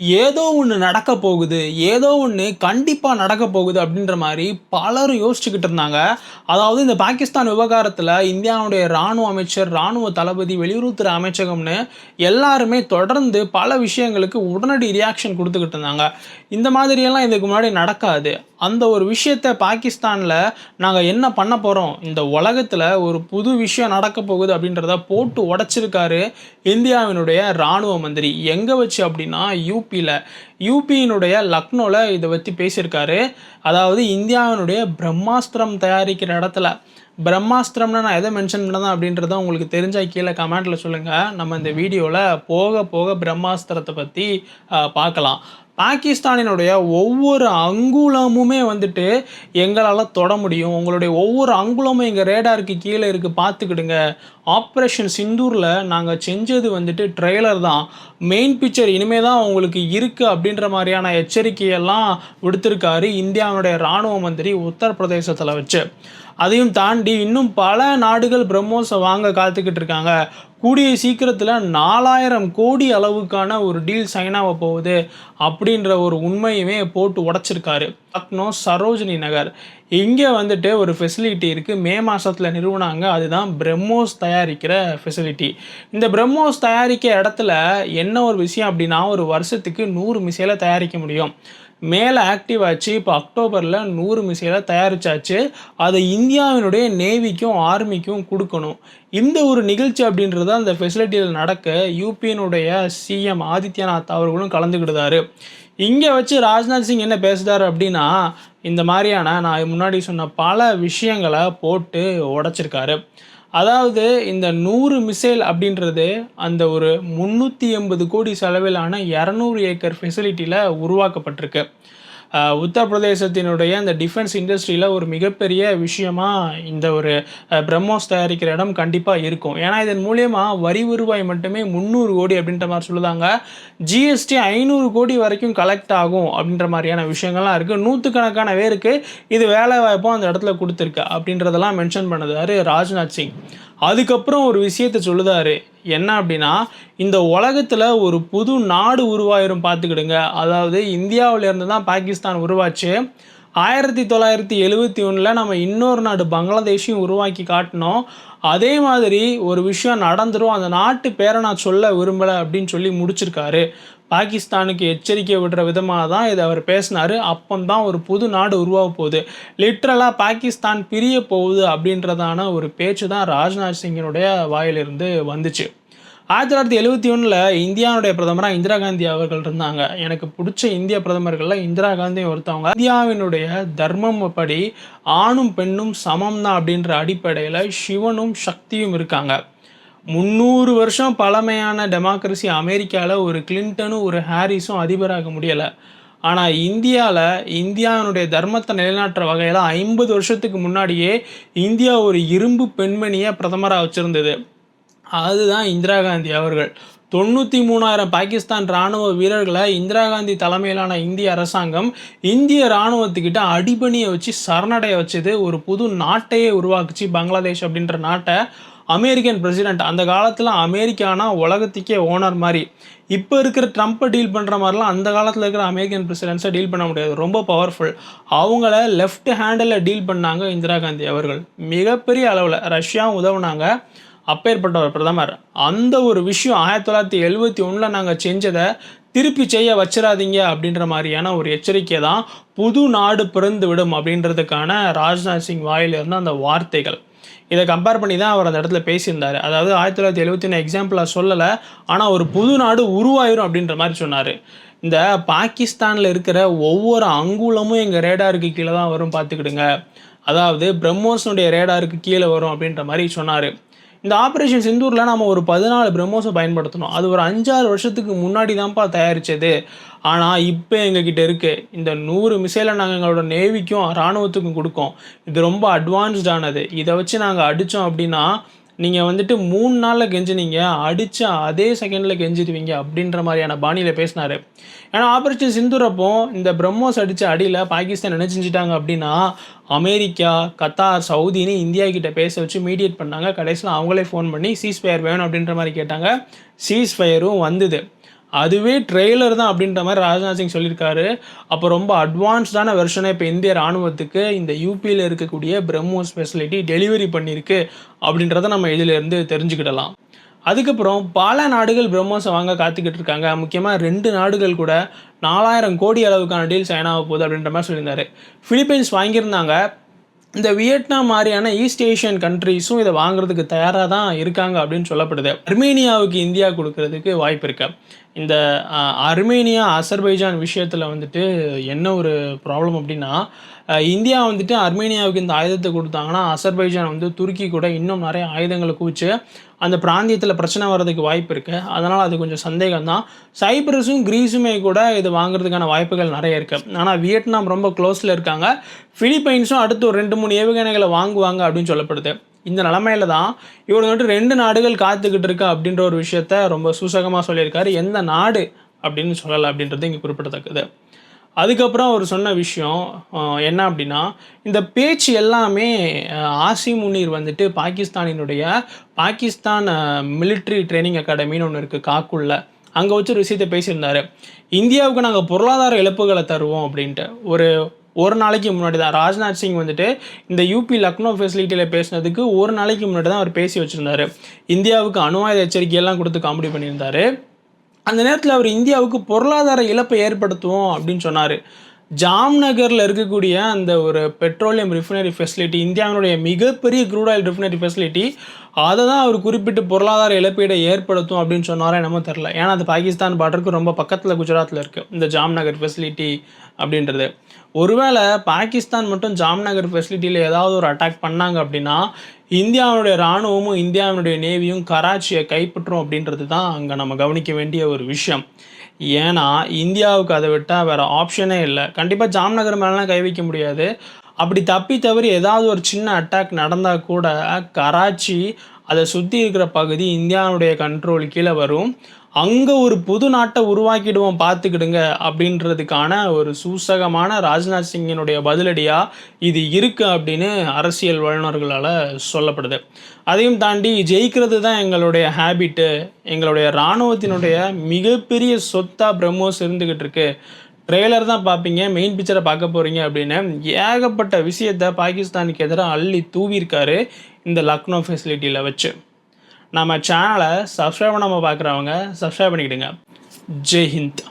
ஏதோ ஒண்ணு நடக்க போகுது. ஏதோ ஒண்ணு கண்டிப்பா நடக்க போகுது அப்படின்ற மாரி பலரும் யோசிச்சுக்கிட்டு இருந்தாங்க. அதாவது இந்த பாகிஸ்தான் விவகாரத்துல இந்தியாவுடைய ராணுவ அமைச்சர், ராணுவ தளபதி, வெளியுறவுத்துறை அமைச்சகம்னு எல்லாருமே தொடர்ந்து பல விஷயங்களுக்கு உடனடி ரியாக்ஷன் குடுத்துக்கிட்டு இருந்தாங்க. இந்த மாதிரியெல்லாம் இதுக்கு முன்னாடி நடக்காது. அந்த ஒரு விஷயத்த பாகிஸ்தான்ல நாங்க என்ன பண்ண போறோம்? இந்த உலகத்துல ஒரு புது விஷயம் நடக்க போகுது அப்படின்றத போட்டு உடைச்சிருக்காரு இந்தியாவினுடைய ராணுவ மந்திரி. எங்க வச்சு அப்படின்னா யூபில. யூபியினுடைய லக்னோல இத பத்தி பேசியிருக்காரு. அதாவது இந்தியாவினுடைய பிரம்மாஸ்திரம் தயாரிக்கிற இடத்துல. பிரம்மாஸ்திரம்னு நான் எத மென்ஷன் பண்ணேன் அப்படின்றத உங்களுக்கு தெரிஞ்சா கீழ கமெண்ட்ல சொல்லுங்க. நம்ம இந்த வீடியோல போக போக பிரம்மாஸ்திரத்த பத்தி பார்க்கலாம். பாகிஸ்தானினுடைய ஒவ்வொரு அங்குலமுமே வந்துட்டு எங்களால தொட முடியும். உங்களுடைய ஒவ்வொரு அங்குலமும் எங்க ரேடாருக்கு கீழ இருக்கு பார்த்துக்கிடுங்க. ஆப்பரேஷன் சிந்தூர்ல நாங்க செஞ்சது வந்துட்டு ட்ரெய்லர் தான். மெயின் பிக்சர் இனிமே தான் உங்களுக்கு இருக்கு அப்படின்ற மாரியான எச்சரிக்கையெல்லாம் விடுத்திருக்காரு இந்தியாவுடைய ராணுவ மந்திரி உத்தரப்பிரதேசத்துல வச்சு. அதையும் தாண்டி இன்னும் பல நாடுகள் பிரம்மோஸை வாங்க காத்துக்கிட்டு இருக்காங்க. கூடிய சீக்கிரத்தில் 4000 கோடி அளவுக்கான ஒரு டீல் சைன் ஆக போகுது அப்படின்ற ஒரு உண்மையுமே போட்டு உடைச்சிருக்காரு. லக்னோ சரோஜினி நகர் இங்கே வந்துட்டு ஒரு ஃபெசிலிட்டி இருக்குது. மே மாதத்தில் நிறுவனாங்க. அதுதான் பிரம்மோஸ் தயாரிக்கிற ஃபெசிலிட்டி. இந்த பிரம்மோஸ் தயாரிக்க இடத்துல என்ன ஒரு விஷயம் அப்படின்னா ஒரு வருஷத்துக்கு 100 மிசைலை தயாரிக்க முடியும். மேலே ஆக்டிவ் ஆச்சு. இப்போ அக்டோபரில் 100 மிசைலை தயாரிச்சாச்சு. அதை இந்தியாவினுடைய நேவிக்கும் ஆர்மிக்கும் கொடுக்கணும். இந்த ஒரு நிகழ்ச்சி அப்படின்றது அந்த ஃபெசிலிட்டியில் நடக்க யூபியினுடைய சிஎம் ஆதித்யநாத் அவர்களும் கலந்துக்கிட்டாரு. இங்கே வச்சு ராஜ்நாத் சிங் என்ன பேசுகிறாரு அப்படின்னா இந்த மாதிரியான நான் முன்னாடி சொன்ன பல விஷயங்களை போட்டு உடைச்சிருக்காரு. அதாவது இந்த 100 மிசைல் அப்படின்றது அந்த ஒரு 380 கோடி செலவிலான 200 ஏக்கர் ஃபெசிலிட்டியில் உருவாக்கப்பட்டிருக்கு. உத்தரப்பிரதேசத்தினுடைய அந்த டிஃபென்ஸ் இண்டஸ்ட்ரியில் ஒரு மிகப்பெரிய விஷயமா இந்த ஒரு பிரம்மோஸ் தயாரிக்கிற இடம் கண்டிப்பாக இருக்கும். ஏன்னா இதன் மூலயமா வரி வருவாய் மட்டுமே 300 கோடி அப்படின்ற மாதிரி சொல்லுதாங்க. ஜிஎஸ்டி 500 கோடி வரைக்கும் கலெக்ட் ஆகும் அப்படின்ற மாதிரியான விஷயங்கள்லாம் இருக்குது. நூற்றுக்கணக்கான பேருக்கு இது வேலை வாய்ப்பும் அந்த இடத்துல கொடுத்துருக்கு அப்படின்றதெல்லாம் மென்ஷன் பண்ணுதாரு ராஜ்நாத் சிங். அதுக்கப்புறம் ஒரு விஷயத்த சொல்லுதாரு. என்ன அப்படின்னா இந்த உலகத்தில் ஒரு புது நாடு உருவாயிரும் பார்த்துக்கிடுங்க. அதாவது இந்தியாவிலேருந்து தான் பாகிஸ்தான் உருவாச்சு. 1971 நம்ம இன்னொரு நாடு பங்களாதேஷையும் உருவாக்கி காட்டினோம். அதே மாதிரி ஒரு விஷயம் நடந்துரும். அந்த நாட்டு பேரை நான் சொல்ல விரும்பலை அப்படின்னு சொல்லி முடிச்சிருக்காரு. பாகிஸ்தானுக்கு எச்சரிக்கை விடுற விதமாக தான் இதை அவர் பேசினார். அப்பந்தான் ஒரு புது நாடு உருவாக போகுது, லிட்ரலாக பாகிஸ்தான் பிரிய போகுது அப்படின்றதான ஒரு பேச்சு தான் ராஜ்நாத் சிங்கினுடைய வாயிலிருந்து வந்துச்சு. 1971 இந்தியாவுடைய பிரதமராக இந்திரா காந்தி அவர்கள் இருந்தாங்க. எனக்கு பிடிச்ச இந்திய பிரதமர்களில் இந்திரா காந்தி ஒருத்தவங்க. இந்தியாவினுடைய தர்மம் படி ஆணும் பெண்ணும் சமம் தான் அப்படின்ற அடிப்படையில் சிவனும் சக்தியும் இருக்காங்க. 300 வருஷம் பழமையான டெமோக்ரஸி அமெரிக்காவில் ஒரு கிளின்டனும் ஒரு ஹாரிஸும் அதிபராக முடியலை. ஆனால் இந்தியாவினுடைய தர்மத்தை நிலைநாட்டுற வகையில் 50 வருஷத்துக்கு முன்னாடியே இந்தியா ஒரு இரும்பு பெண்மணியை பிரதமராக வச்சுருந்தது. அதுதான் இந்திரா காந்தி அவர்கள். 93,000 பாகிஸ்தான் இராணுவ வீரர்களை இந்திரா காந்தி தலைமையிலான இந்திய அரசாங்கம் இந்திய இராணுவத்துக்கிட்ட அடிபணியை வச்சு சரணடைய வச்சது. ஒரு புது நாட்டையே உருவாக்குச்சு. பங்களாதேஷ் அப்படின்ற நாட்டை அமெரிக்கன் பிரசிடென்ட். அந்த காலத்தில் அமெரிக்கானா உலகத்துக்கே ஓனர் மாதிரி. இப்போ இருக்கிற ட்ரம்ப்பை டீல் பண்ணுற மாதிரிலாம் அந்த காலத்தில் இருக்கிற அமெரிக்கன் பிரசிடென்ட்ஸை டீல் பண்ண முடியாது. ரொம்ப பவர்ஃபுல். அவங்கள லெஃப்ட் ஹேண்டில் டீல் பண்ணாங்க இந்திரா காந்தி அவர்கள். மிகப்பெரிய அளவில் ரஷ்யாவும் உதவுனாங்க. அப்பேற்பட்ட ஒரு பிரதமர். அந்த ஒரு விஷயம் 1971 நாங்கள் செஞ்சதை திருப்பி செய்ய வச்சிடாதீங்க அப்படின்ற மாதிரியான ஒரு எச்சரிக்கை தான் புது நாடு பிறந்து விடும் அப்படின்றதுக்கான ராஜ்நாத் சிங் வாயிலிருந்து அந்த வார்த்தைகள். இதை கம்பேர் பண்ணி தான் அவர் அந்த இடத்துல பேசியிருந்தார். அதாவது 1971 எக்ஸாம்பிளாக சொல்லலை, ஆனால் ஒரு புது நாடு உருவாயிரும் அப்படின்ற மாதிரி சொன்னார். இந்த பாகிஸ்தானில் இருக்கிற ஒவ்வொரு அங்குலமும் எங்கள் ரேடாருக்கு கீழே தான் வரும் பார்த்துக்கிடுங்க. அதாவது பிரம்மோஸனுடைய ரேடாருக்கு கீழே வரும் அப்படின்ற மாதிரி சொன்னார். இந்த ஆப்ரேஷன் சிந்தூரில் நம்ம ஒரு 14 பிரம்மோஸை பயன்படுத்தணும். அது ஒரு 5-6 வருஷத்துக்கு முன்னாடி தான்ப்பா தயாரித்தது. ஆனால் இப்போ எங்ககிட்ட இருக்குது. இந்த 100 மிசைலை நாங்கள் எங்களோட நேவிக்கும் இராணுவத்துக்கும் கொடுக்கோம். இது ரொம்ப அட்வான்ஸ்டானது. இதை வச்சு நாங்கள் அடித்தோம் அப்படின்னா நீங்கள் வந்துட்டு 3 நாளில் கெஞ்சினீங்க, அடித்த அதே செகண்டில் கெஞ்சிடுவீங்க அப்படின்ற மாதிரியான பாணியில் பேசினார். ஏன்னா ஆப்ரேஷன் சிந்தூர் அப்போ இந்த பிரம்மோஸ் அடித்த அடியில் பாகிஸ்தான் என்ன செஞ்சிட்டாங்க அப்படின்னா அமெரிக்கா, கத்தார், சவுதின்னு இந்தியா கிட்ட பேச வச்சு மீடியேட் பண்ணாங்க. கடைசியில் அவங்களே ஃபோன் பண்ணி சீஸ் ஃபயர் வேணும் அப்படின்ற மாதிரி கேட்டாங்க. சீஸ் ஃபயரும் வந்தது. அதுவே ட்ரெய்லர் தான் அப்படின்ற மாதிரி ராஜ்நாத் சிங் சொல்லியிருக்காரு. அப்போ ரொம்ப அட்வான்ஸ்டான வெர்ஷனை இப்போ இந்திய ராணுவத்துக்கு இந்த யூபியில் இருக்கக்கூடிய பிரம்மோஸ் ஃபெசிலிட்டி டெலிவரி பண்ணியிருக்கு அப்படின்றத நம்ம இதிலேருந்து தெரிஞ்சுக்கிடலாம். அதுக்கப்புறம் பல நாடுகள் பிரம்மோஸை வாங்க காத்துக்கிட்டு இருக்காங்க. முக்கியமாக 2 நாடுகள் கூட 4000 கோடி அளவுக்கான டீல் சைன் ஆக போகுது அப்படின்ற மாதிரி சொல்லியிருந்தாரு. பிலிப்பைன்ஸ் வாங்கியிருந்தாங்க. இந்த வியட்நாம் மாதிரியான ஈஸ்ட் ஏஷியன் கண்ட்ரீஸும் இதை வாங்குறதுக்கு தயாராக தான் இருக்காங்க அப்படின்னு சொல்லப்படுது. அர்மேனியாவுக்கு இந்தியா கொடுக்கறதுக்கு வாய்ப்பு இருக்கு. இந்த அர்மேனியா அசர்பைஜான் விஷயத்தில் வந்துட்டு என்ன ஒரு ப்ராப்ளம் அப்படின்னா, இந்தியா வந்துட்டு அர்மேனியாவுக்கு இந்த ஆயுதத்தை கொடுத்தாங்கன்னா அசர்பைஜான் வந்து துருக்கி கூட இன்னும் நிறைய ஆயுதங்களை குவிச்சு அந்த பிராந்தியத்தில் பிரச்சனை வர்றதுக்கு வாய்ப்பு இருக்குது. அதனால் அது கொஞ்சம் சந்தேகம் தான். சைப்ரஸும் கிரீஸுமே கூட இது வாங்குறதுக்கான வாய்ப்புகள் நிறைய இருக்குது. ஆனால் வியட்நாம் ரொம்ப க்ளோஸில் இருக்காங்க. பிலிப்பைன்ஸும் அடுத்து ஒரு 2-3 ஏவுகணைகளை வாங்குவாங்க அப்படின்னு சொல்லப்படுது. இந்த நிலமையில தான் இவர் வந்துட்டு 2 நாடுகள் காத்துக்கிட்டு இருக்கா அப்படின்ற ஒரு விஷயத்த ரொம்ப சூசகமாக சொல்லியிருக்காரு. எந்த நாடு அப்படின்னு சொல்லலை அப்படின்றது இங்கே குறிப்பிடத்தக்கது. அதுக்கப்புறம் அவர் சொன்ன விஷயம் என்ன அப்படின்னா, இந்த பேச்சு எல்லாமே ஆசிம் முனீர் வந்துட்டு பாகிஸ்தான் மிலிட்ரி ட்ரைனிங் அகாடமின்னு ஒன்று இருக்குது காக்குள்ள. அங்கே வச்சு ஒரு விஷயத்தை பேசியிருந்தார். இந்தியாவுக்கு நாங்கள் பொருளாதார இழப்புகளை தருவோம் அப்படின்ட்டு. ஒரு நாளைக்கு முன்னாடி தான் ராஜ்நாத் சிங் வந்துட்டு இந்த யூபி லக்னோ ஃபெசிலிட்டியில் பேசினதுக்கு ஒரு நாளைக்கு முன்னாடி தான் அவர் பேசி வச்சுருந்தார். இந்தியாவுக்கு அணு ஆயுத எச்சரிக்கையெல்லாம் கொடுத்து காமெடி பண்ணியிருந்தார். அந்த நேரத்தில் அவர் இந்தியாவுக்கு பொருளாதார இழப்பை ஏற்படுத்துவோம் அப்படின்னு சொன்னார். ஜாம்நகரில் இருக்கக்கூடிய அந்த ஒரு பெட்ரோலியம் ரிஃபைனரி ஃபெசிலிட்டி, இந்தியாவினுடைய மிகப்பெரிய க்ரூட் ஆயில் ரிஃபைனரி ஃபெசிலிட்டி, அதை தான் அவர் குறிப்பிட்டு பொருளாதார இழப்பீடை ஏற்படுத்தும் அப்படின்னு சொன்னாரே என்னமோ தெரில. ஏன்னா அது பாகிஸ்தான் பார்டருக்கு ரொம்ப பக்கத்தில் குஜராத்தில் இருக்குது இந்த ஜாம்நகர் ஃபெசிலிட்டி அப்படின்றது. ஒருவேளை பாகிஸ்தான் மட்டும் ஜாம்நகர் ஃபெசிலிட்டியில் ஏதாவது ஒரு அட்டாக் பண்ணாங்க அப்படின்னா இந்தியாவுடைய இராணுவமும் இந்தியாவினுடைய நேவியும் கராச்சியை கைப்பற்றும் அப்படின்றது தான் அங்கே நம்ம கவனிக்க வேண்டிய ஒரு விஷயம். ஏன்னா இந்தியாவுக்கு அதை விட்டால் வேறு ஆப்ஷனே இல்லை. கண்டிப்பாக ஜாம்நகர் மேலாம் கை வைக்க முடியாது. அப்படி தப்பி தவறி ஏதாவது ஒரு சின்ன அட்டாக் நடந்தால் கூட கராச்சி அதை சுற்றி இருக்கிற பகுதி இந்தியாவுடைய கண்ட்ரோல் கீழே வரும். அங்கே ஒரு புது நாட்டை உருவாக்கிடுவோம் பார்த்துக்கிடுங்க அப்படின்றதுக்கான ஒரு சூசகமான ராஜ்நாத் சிங்கினுடைய பதிலடியாக இது இருக்குது அப்படின்னு அரசியல் வல்லுநர்களால் சொல்லப்படுது. அதையும் தாண்டி ஜெயிக்கிறது தான் எங்களுடைய ஹேபிட்டு, எங்களுடைய இராணுவத்தினுடைய மிகப்பெரிய சொத்தாக பிரம்மோஸ் இருந்துக்கிட்டு இருக்கு, ட்ரெய்லர் தான் பார்ப்பீங்க, மெயின் பிக்சரை பார்க்க போகிறீங்க அப்படின்னு ஏகப்பட்ட விஷயத்தை பாகிஸ்தானுக்கு எதிராக அள்ளி தூவியிருக்காரு இந்த லக்னோ ஃபெசிலிட்டியில் வச்சு. நம்ம சேனலை சப்ஸ்கிரைப் பண்ணாமல் பார்க்குறவங்க சப்ஸ்கிரைப் பண்ணிக்கிடுங்க. ஜெய் ஹிந்த்.